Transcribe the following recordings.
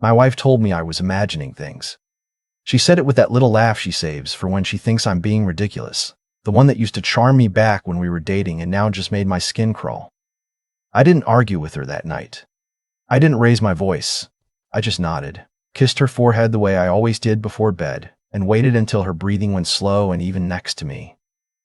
My wife told me I was imagining things. She said it with that little laugh she saves for when she thinks I'm being ridiculous, the one that used to charm me back when we were dating and now just made my skin crawl. I didn't argue with her that night. I didn't raise my voice. I just nodded, kissed her forehead the way I always did before bed, and waited until her breathing went slow and even next to me.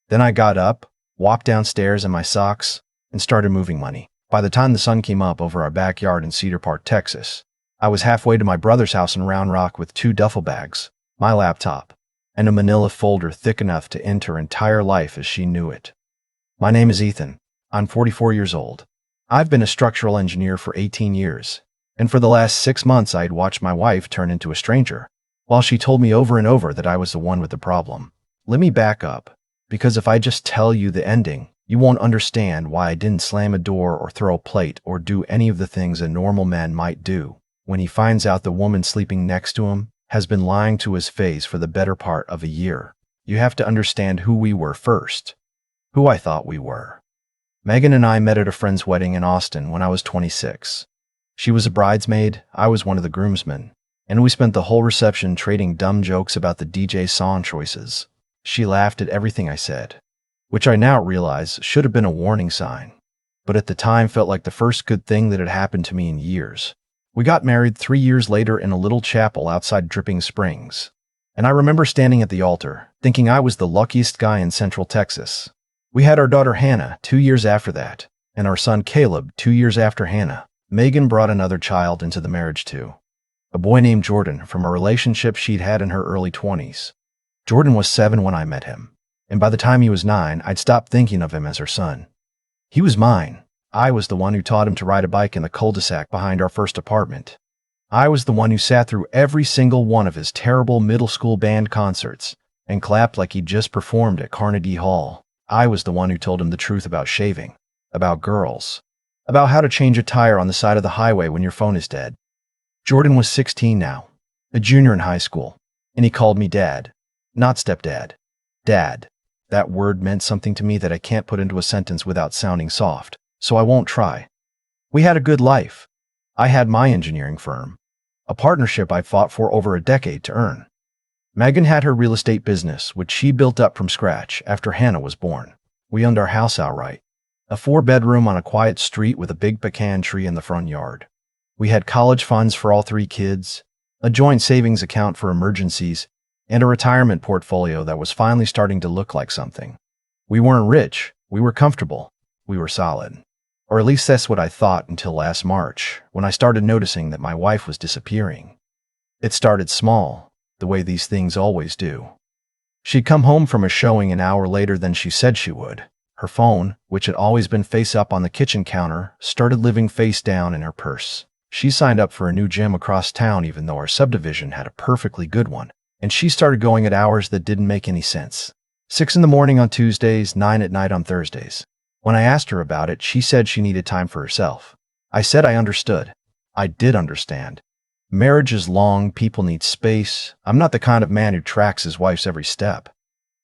Then I got up, walked downstairs in my socks, and started moving money. By the time the sun came up over our backyard in Cedar Park, Texas, I was halfway to my brother's house in Round Rock with 2 duffel bags, my laptop, and a manila folder thick enough to end her entire life as she knew it. My name is Ethan. I'm 44 years old. I've been a structural engineer for 18 years, and for the last 6 months I'd watched my wife turn into a stranger, while she told me over and over that I was the one with the problem. Let me back up, because if I just tell you the ending, you won't understand why I didn't slam a door or throw a plate or do any of the things a normal man might do when he finds out the woman sleeping next to him has been lying to his face for the better part of a year. You have to understand who we were first. Who I thought we were. Megan and I met at a friend's wedding in Austin when I was 26. She was a bridesmaid, I was one of the groomsmen, and we spent the whole reception trading dumb jokes about the DJ song choices. She laughed at everything I said, which I now realize should have been a warning sign, but at the time felt like the first good thing that had happened to me in years. We got married 3 years later in a little chapel outside Dripping Springs, and I remember standing at the altar, thinking I was the luckiest guy in Central Texas. We had our daughter Hannah 2 years after that, and our son Caleb 2 years after Hannah. Megan brought another child into the marriage too, a boy named Jordan from a relationship she'd had in her early 20s. Jordan was 7 when I met him, and by the time he was 9, I'd stopped thinking of him as her son. He was mine. I was the one who taught him to ride a bike in the cul-de-sac behind our first apartment. I was the one who sat through every single one of his terrible middle school band concerts and clapped like he'd just performed at Carnegie Hall. I was the one who told him the truth about shaving, about girls, about how to change a tire on the side of the highway when your phone is dead. Jordan was 16 now, a junior in high school, and he called me Dad, not stepdad. Dad. That word meant something to me that I can't put into a sentence without sounding soft, so I won't try. We had a good life. I had my engineering firm, a partnership I fought for over a decade to earn. Megan had her real estate business, which she built up from scratch after Hannah was born. We owned our house outright, a 4-bedroom on a quiet street with a big pecan tree in the front yard. We had college funds for all 3 kids, a joint savings account for emergencies, and a retirement portfolio that was finally starting to look like something. We weren't rich, we were comfortable, we were solid. Or at least that's what I thought until last March, when I started noticing that my wife was disappearing. It started small, the way these things always do. She'd come home from a showing an hour later than she said she would. Her phone, which had always been face up on the kitchen counter, started living face down in her purse. She signed up for a new gym across town even though our subdivision had a perfectly good one, and she started going at hours that didn't make any sense. 6 in the morning on Tuesdays, 9 at night on Thursdays. When I asked her about it, she said she needed time for herself. I said I understood. I did understand. Marriage is long, people need space. I'm not the kind of man who tracks his wife's every step.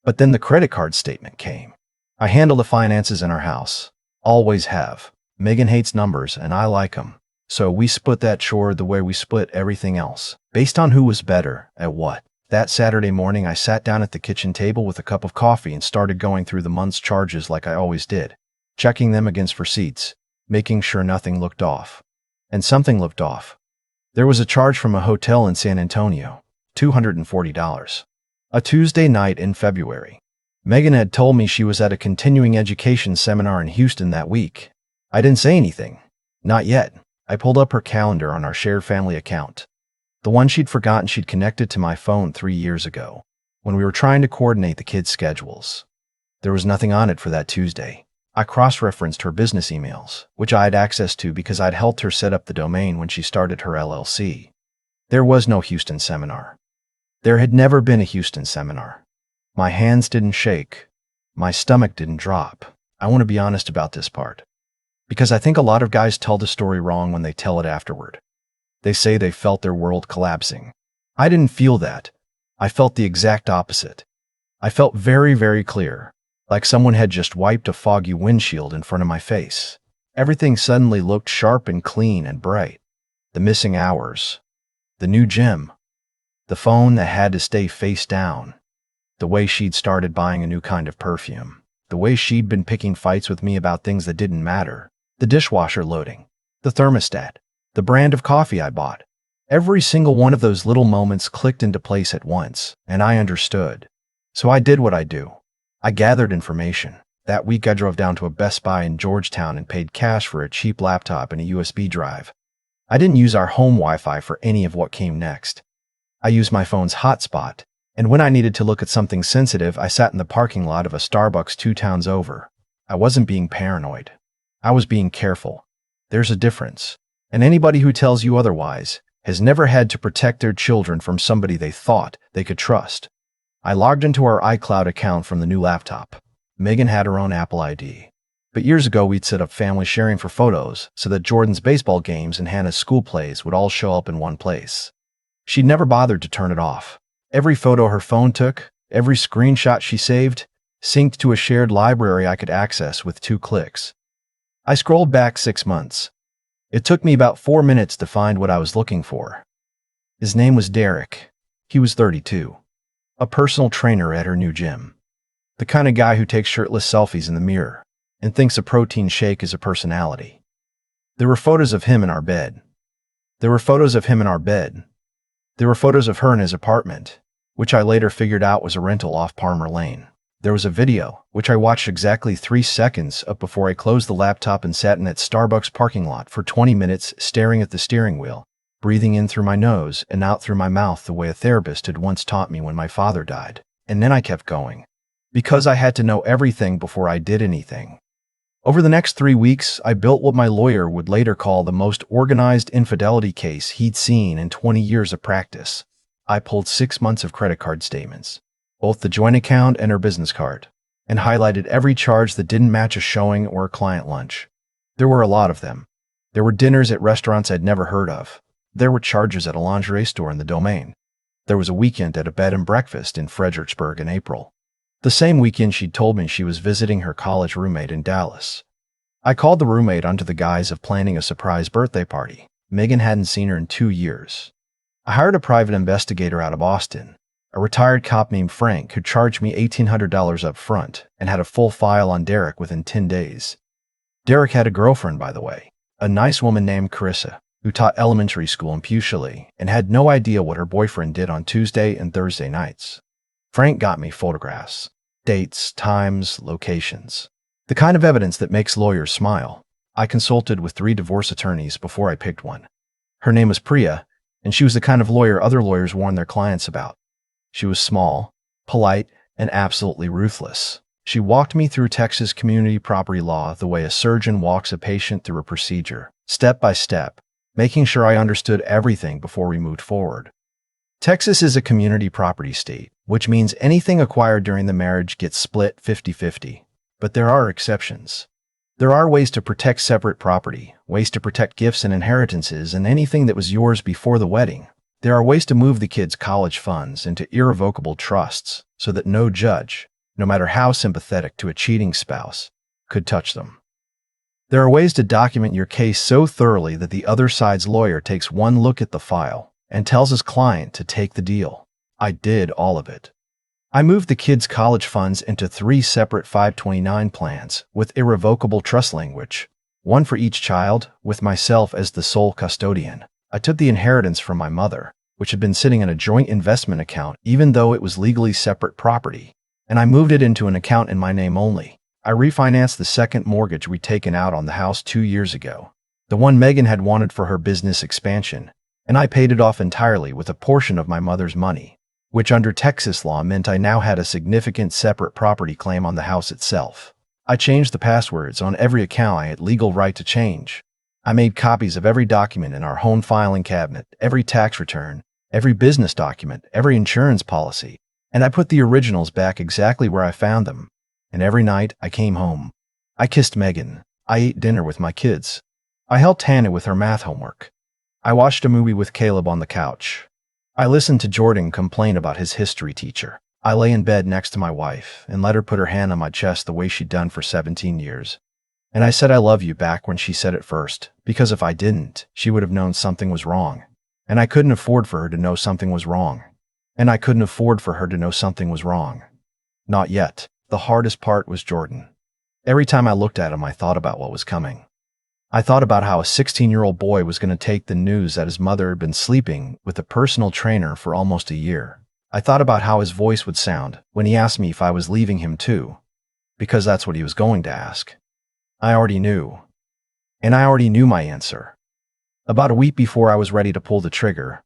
But then the credit card statement came. I handle the finances in our house. Always have. Megan hates numbers and I like them. So we split that chore the way we split everything else, based on who was better at what. That Saturday morning, I sat down at the kitchen table with a cup of coffee and started going through the month's charges like I always did, checking them against receipts, making sure nothing looked off. And something looked off. There was a charge from a hotel in San Antonio, $240. A Tuesday night in February. Megan had told me she was at a continuing education seminar in Houston that week. I didn't say anything. Not yet. I pulled up her calendar on our shared family account. The one she'd forgotten she'd connected to my phone 3 years ago, when we were trying to coordinate the kids' schedules. There was nothing on it for that Tuesday. I cross-referenced her business emails, which I had access to because I'd helped her set up the domain when she started her LLC. There was no Houston seminar. There had never been a Houston seminar. My hands didn't shake. My stomach didn't drop. I want to be honest about this part, because I think a lot of guys tell the story wrong when they tell it afterward. They say they felt their world collapsing. I didn't feel that. I felt the exact opposite. I felt very, very clear, like someone had just wiped a foggy windshield in front of my face. Everything suddenly looked sharp and clean and bright. The missing hours, The new gym. The phone that had to stay face down. The way she'd started buying a new kind of perfume. The way she'd been picking fights with me about things that didn't matter. The dishwasher loading. The thermostat. The brand of coffee I bought. Every single one of those little moments clicked into place at once, and I understood. So I did what I do. I gathered information. That week I drove down to a Best Buy in Georgetown and paid cash for a cheap laptop and a USB drive. I didn't use our home Wi-Fi for any of what came next. I used my phone's hotspot, and when I needed to look at something sensitive, I sat in the parking lot of a Starbucks 2 towns over. I wasn't being paranoid. I was being careful. There's a difference. And anybody who tells you otherwise has never had to protect their children from somebody they thought they could trust. I logged into our iCloud account from the new laptop. Megan had her own Apple ID. But years ago, we'd set up family sharing for photos so that Jordan's baseball games and Hannah's school plays would all show up in one place. She'd never bothered to turn it off. Every photo her phone took, every screenshot she saved, synced to a shared library I could access with 2 clicks. I scrolled back 6 months. It took me about 4 minutes to find what I was looking for. His name was Derek. He was 32. A personal trainer at her new gym. The kind of guy who takes shirtless selfies in the mirror and thinks a protein shake is a personality. There were photos of him in our bed. There were photos of him in our bed. There were photos of her in his apartment, which I later figured out was a rental off Palmer Lane. There was a video, which I watched exactly 3 seconds of before I closed the laptop and sat in that Starbucks parking lot for 20 minutes staring at the steering wheel, breathing in through my nose and out through my mouth the way a therapist had once taught me when my father died. And then I kept going. Because I had to know everything before I did anything. Over the next 3 weeks, I built what my lawyer would later call the most organized infidelity case he'd seen in 20 years of practice. I pulled 6 months of credit card statements, both the joint account and her business card, and highlighted every charge that didn't match a showing or a client lunch. There were a lot of them. There were dinners at restaurants I'd never heard of. There were charges at a lingerie store in the Domain. There was a weekend at a bed and breakfast in Fredericksburg in April. The same weekend she'd told me she was visiting her college roommate in Dallas. I called the roommate under the guise of planning a surprise birthday party. Megan hadn't seen her in 2 years. I hired a private investigator out of Austin, a retired cop named Frank who charged me $1,800 up front and had a full file on Derek within 10 days. Derek had a girlfriend, by the way, a nice woman named Carissa, who taught elementary school in Pushley and had no idea what her boyfriend did on Tuesday and Thursday nights. Frank got me photographs, dates, times, locations. The kind of evidence that makes lawyers smile. I consulted with 3 divorce attorneys before I picked one. Her name was Priya, and she was the kind of lawyer other lawyers warned their clients about. She was small, polite, and absolutely ruthless. She walked me through Texas community property law the way a surgeon walks a patient through a procedure, step by step, making sure I understood everything before we moved forward. Texas is a community property state, which means anything acquired during the marriage gets split 50-50. But there are exceptions. There are ways to protect separate property, ways to protect gifts and inheritances and anything that was yours before the wedding. There are ways to move the kids' college funds into irrevocable trusts so that no judge, no matter how sympathetic to a cheating spouse, could touch them. There are ways to document your case so thoroughly that the other side's lawyer takes one look at the file and tells his client to take the deal. I did all of it. I moved the kids' college funds into 3 separate 529 plans with irrevocable trust language, one for each child, with myself as the sole custodian. I took the inheritance from my mother, which had been sitting in a joint investment account even though it was legally separate property, and I moved it into an account in my name only. I refinanced the second mortgage we'd taken out on the house 2 years ago, the one Megan had wanted for her business expansion, and I paid it off entirely with a portion of my mother's money, which under Texas law meant I now had a significant separate property claim on the house itself. I changed the passwords on every account I had legal right to change. I made copies of every document in our home filing cabinet, every tax return, every business document, every insurance policy, and I put the originals back exactly where I found them. And every night I came home. I kissed Megan. I ate dinner with my kids. I helped Hannah with her math homework. I watched a movie with Caleb on the couch. I listened to Jordan complain about his history teacher. I lay in bed next to my wife and let her put her hand on my chest the way she'd done for 17 years. And I said I love you back when she said it first, because if I didn't, she would have known something was wrong. And I couldn't afford for her to know something was wrong. And I couldn't afford for her to know something was wrong. Not yet. The hardest part was Jordan. Every time I looked at him, I thought about what was coming. I thought about how a 16-year-old boy was going to take the news that his mother had been sleeping with a personal trainer for almost a year. I thought about how his voice would sound when he asked me if I was leaving him too, because that's what he was going to ask. I already knew. And I already knew my answer. About a week before I was ready to pull the trigger,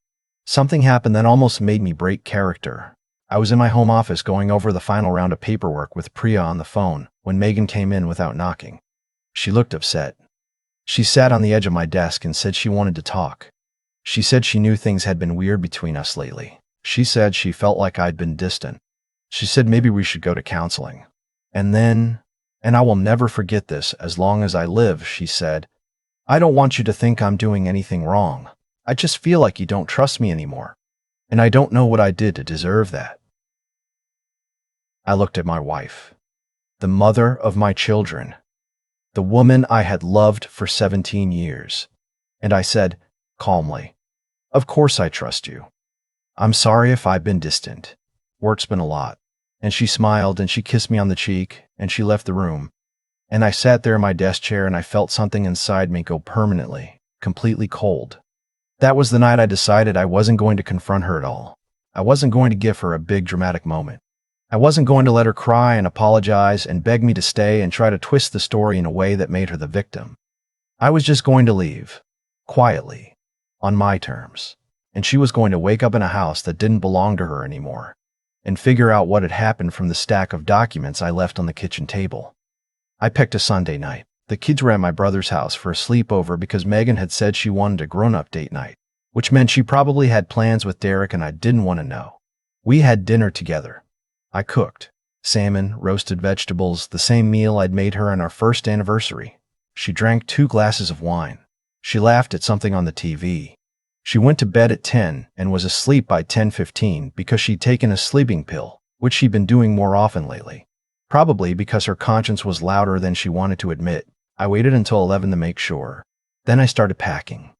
something happened that almost made me break character. I was in my home office going over the final round of paperwork with Priya on the phone when Megan came in without knocking. She looked upset. She sat on the edge of my desk and said she wanted to talk. She said she knew things had been weird between us lately. She said she felt like I'd been distant. She said maybe we should go to counseling. And then, and I will never forget this as long as I live, she said, I don't want you to think I'm doing anything wrong. I just feel like you don't trust me anymore. And I don't know what I did to deserve that. I looked at my wife, the mother of my children, the woman I had loved for 17 years, and I said, calmly, of course I trust you. I'm sorry if I've been distant. Work's been a lot. And she smiled and she kissed me on the cheek and she left the room. And I sat there in my desk chair and I felt something inside me go permanently, completely cold. That was the night I decided I wasn't going to confront her at all. I wasn't going to give her a big dramatic moment. I wasn't going to let her cry and apologize and beg me to stay and try to twist the story in a way that made her the victim. I was just going to leave, quietly, on my terms. And she was going to wake up in a house that didn't belong to her anymore, and figure out what had happened from the stack of documents I left on the kitchen table. I picked a Sunday night. The kids were at my brother's house for a sleepover because Megan had said she wanted a grown-up date night, which meant she probably had plans with Derek and I didn't want to know. We had dinner together. I cooked salmon, roasted vegetables, the same meal I'd made her on our first anniversary. She drank 2 glasses of wine. She laughed at something on the TV. She went to bed at 10 and was asleep by 10:15 because she'd taken a sleeping pill, which she'd been doing more often lately. Probably because her conscience was louder than she wanted to admit. I waited until 11 to make sure. Then I started packing.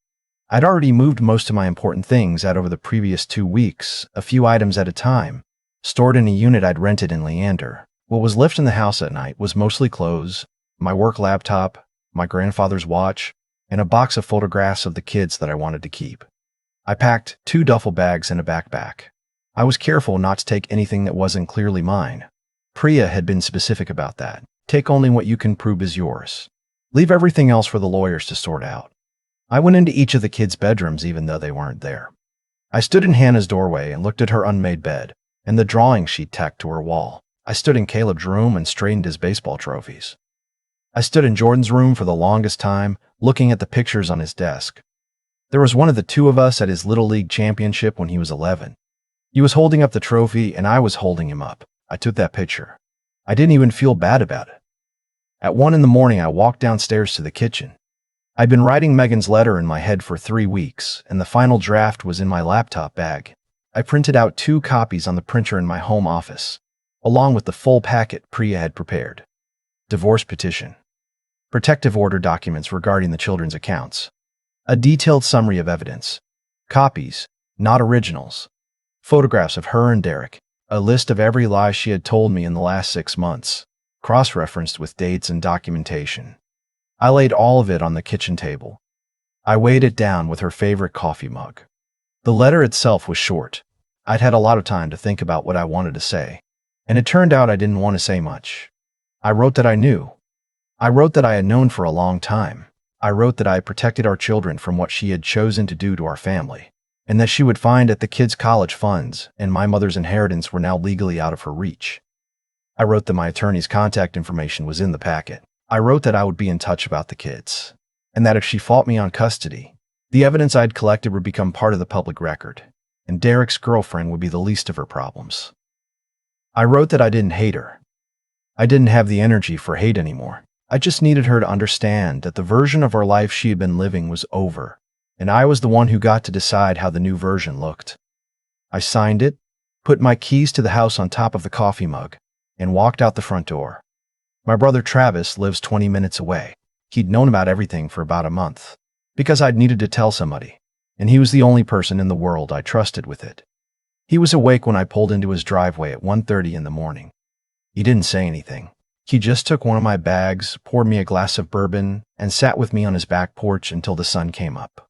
I'd already moved most of my important things out over the previous 2 weeks, a few items at a time, stored in a unit I'd rented in Leander. What was left in the house at night was mostly clothes, my work laptop, my grandfather's watch, and a box of photographs of the kids that I wanted to keep. I packed 2 duffel bags and a backpack. I was careful not to take anything that wasn't clearly mine. Priya had been specific about that. Take only what you can prove is yours. Leave everything else for the lawyers to sort out. I went into each of the kids' bedrooms even though they weren't there. I stood in Hannah's doorway and looked at her unmade bed and the drawing she'd tacked to her wall. I stood in Caleb's room and straightened his baseball trophies. I stood in Jordan's room for the longest time, looking at the pictures on his desk. There was one of the 2 of us at his Little League championship when he was 11. He was holding up the trophy and I was holding him up. I took that picture. I didn't even feel bad about it. At 1 in the morning, I walked downstairs to the kitchen. I'd been writing Megan's letter in my head for 3 weeks, and the final draft was in my laptop bag. I printed out 2 copies on the printer in my home office, along with the full packet Priya had prepared. Divorce petition. Protective order documents regarding the children's accounts. A detailed summary of evidence. Copies, not originals. Photographs of her and Derek. A list of every lie she had told me in the last 6 months, cross-referenced with dates and documentation. I laid all of it on the kitchen table. I weighed it down with her favorite coffee mug. The letter itself was short. I'd had a lot of time to think about what I wanted to say, and it turned out I didn't want to say much. I wrote that I knew. I wrote that I had known for a long time. I wrote that I had protected our children from what she had chosen to do to our family, and that she would find that the kids' college funds and my mother's inheritance were now legally out of her reach. I wrote that my attorney's contact information was in the packet. I wrote that I would be in touch about the kids, and that if she fought me on custody, the evidence I'd collected would become part of the public record, and Derek's girlfriend would be the least of her problems. I wrote that I didn't hate her. I didn't have the energy for hate anymore. I just needed her to understand that the version of our life she had been living was over, and I was the one who got to decide how the new version looked. I signed it, put my keys to the house on top of the coffee mug, and walked out the front door. My brother Travis lives 20 minutes away. He'd known about everything for about a month, because I'd needed to tell somebody, and he was the only person in the world I trusted with it. He was awake when I pulled into his driveway at 1:30 in the morning. He didn't say anything. He just took one of my bags, poured me a glass of bourbon, and sat with me on his back porch until the sun came up.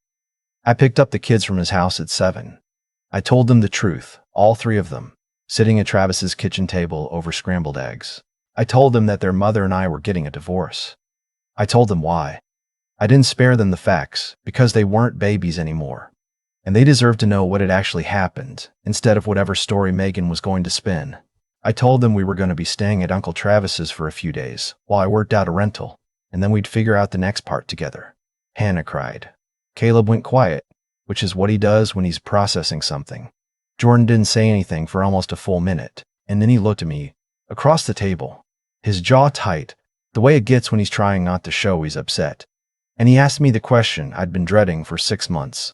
I picked up the kids from his house at 7. I told them the truth, all three of them, sitting at Travis's kitchen table over scrambled eggs. I told them that their mother and I were getting a divorce. I told them why. I didn't spare them the facts, because they weren't babies anymore, and they deserved to know what had actually happened, instead of whatever story Megan was going to spin. I told them we were going to be staying at Uncle Travis's for a few days, while I worked out a rental, and then we'd figure out the next part together. Hannah cried. Caleb went quiet, which is what he does when he's processing something. Jordan didn't say anything for almost a full minute, and then he looked at me, across the table, his jaw tight, the way it gets when he's trying not to show he's upset. And he asked me the question I'd been dreading for 6 months.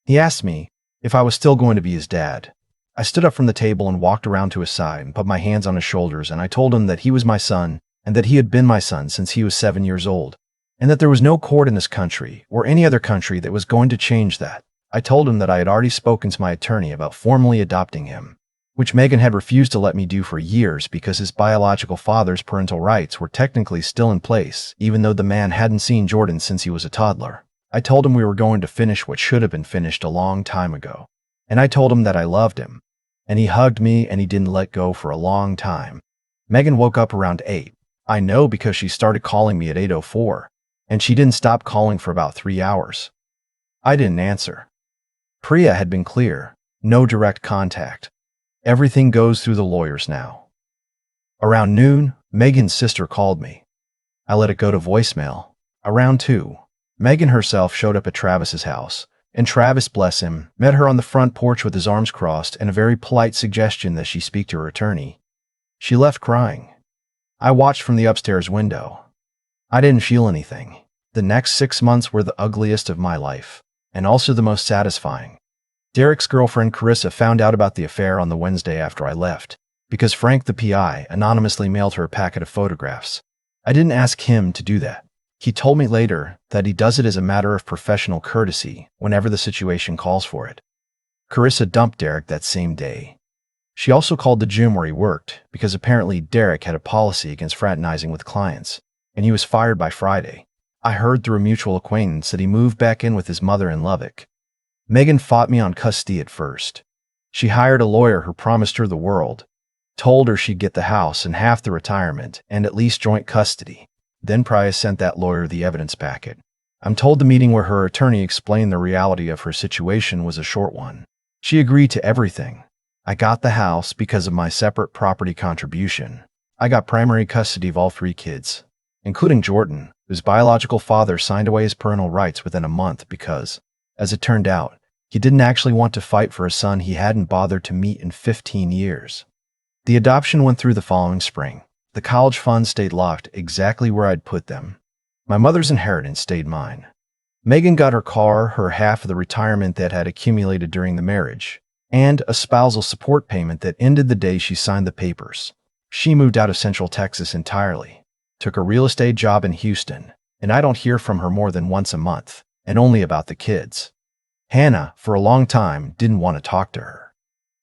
He asked me if I was still going to be his dad. I stood up from the table and walked around to his side and put my hands on his shoulders, and I told him that he was my son and that he had been my son since he was 7 years old, and that there was no court in this country or any other country that was going to change that. I told him that I had already spoken to my attorney about formally adopting him, which Megan had refused to let me do for years because his biological father's parental rights were technically still in place, even though the man hadn't seen Jordan since he was a toddler. I told him we were going to finish what should have been finished a long time ago, and I told him that I loved him, and he hugged me and he didn't let go for a long time. Megan woke up around 8. I know because she started calling me at 8:04, and she didn't stop calling for about 3 hours. I didn't answer. Priya had been clear, no direct contact. Everything goes through the lawyers now. Around noon, Megan's sister called me. I let it go to voicemail. Around 2, Megan herself showed up at Travis's house, and Travis, bless him, met her on the front porch with his arms crossed and a very polite suggestion that she speak to her attorney. She left crying. I watched from the upstairs window. I didn't feel anything. The next 6 months were the ugliest of my life, and also the most satisfying. Derek's girlfriend Carissa found out about the affair on the Wednesday after I left, because Frank the PI anonymously mailed her a packet of photographs. I didn't ask him to do that. He told me later that he does it as a matter of professional courtesy whenever the situation calls for it. Carissa dumped Derek that same day. She also called the gym where he worked because apparently Derek had a policy against fraternizing with clients, and he was fired by Friday. I heard through a mutual acquaintance that he moved back in with his mother in Lubbock. Megan fought me on custody at first. She hired a lawyer who promised her the world, told her she'd get the house and half the retirement and at least joint custody. Then Priya sent that lawyer the evidence packet. I'm told the meeting where her attorney explained the reality of her situation was a short one. She agreed to everything. I got the house because of my separate property contribution. I got primary custody of all 3 kids, including Jordan, whose biological father signed away his parental rights within a month because, as it turned out, he didn't actually want to fight for a son he hadn't bothered to meet in 15 years. The adoption went through the following spring. The college funds stayed locked exactly where I'd put them. My mother's inheritance stayed mine. Megan got her car, her half of the retirement that had accumulated during the marriage, and a spousal support payment that ended the day she signed the papers. She moved out of Central Texas entirely, took a real estate job in Houston, and I don't hear from her more than once a month, and only about the kids. Hannah, for a long time, didn't want to talk to her.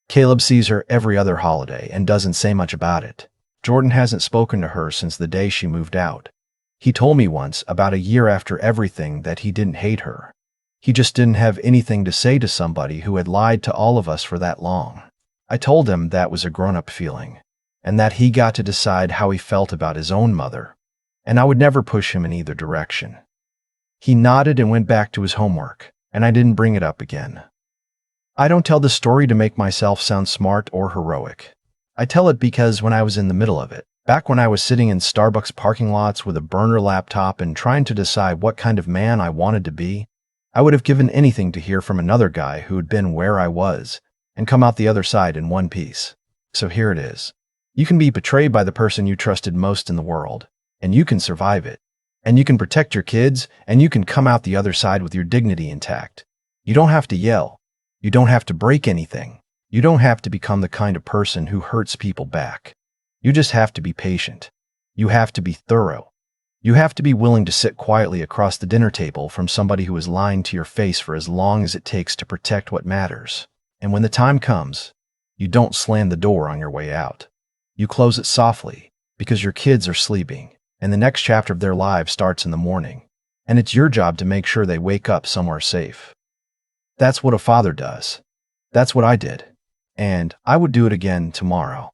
Caleb sees her every other holiday and doesn't say much about it. Jordan hasn't spoken to her since the day she moved out. He told me once, about a year after everything, that he didn't hate her. He just didn't have anything to say to somebody who had lied to all of us for that long. I told him that was a grown-up feeling, and that he got to decide how he felt about his own mother, and I would never push him in either direction. He nodded and went back to his homework, and I didn't bring it up again. I don't tell the story to make myself sound smart or heroic. I tell it because when I was in the middle of it, back when I was sitting in Starbucks parking lots with a burner laptop and trying to decide what kind of man I wanted to be, I would have given anything to hear from another guy who had been where I was and come out the other side in one piece. So here it is. You can be betrayed by the person you trusted most in the world, and you can survive it. And you can protect your kids, and you can come out the other side with your dignity intact. You don't have to yell. You don't have to break anything. You don't have to become the kind of person who hurts people back. You just have to be patient. You have to be thorough. You have to be willing to sit quietly across the dinner table from somebody who is lying to your face for as long as it takes to protect what matters. And when the time comes, you don't slam the door on your way out. You close it softly, because your kids are sleeping, and the next chapter of their lives starts in the morning. And it's your job to make sure they wake up somewhere safe. That's what a father does. That's what I did. And I would do it again tomorrow.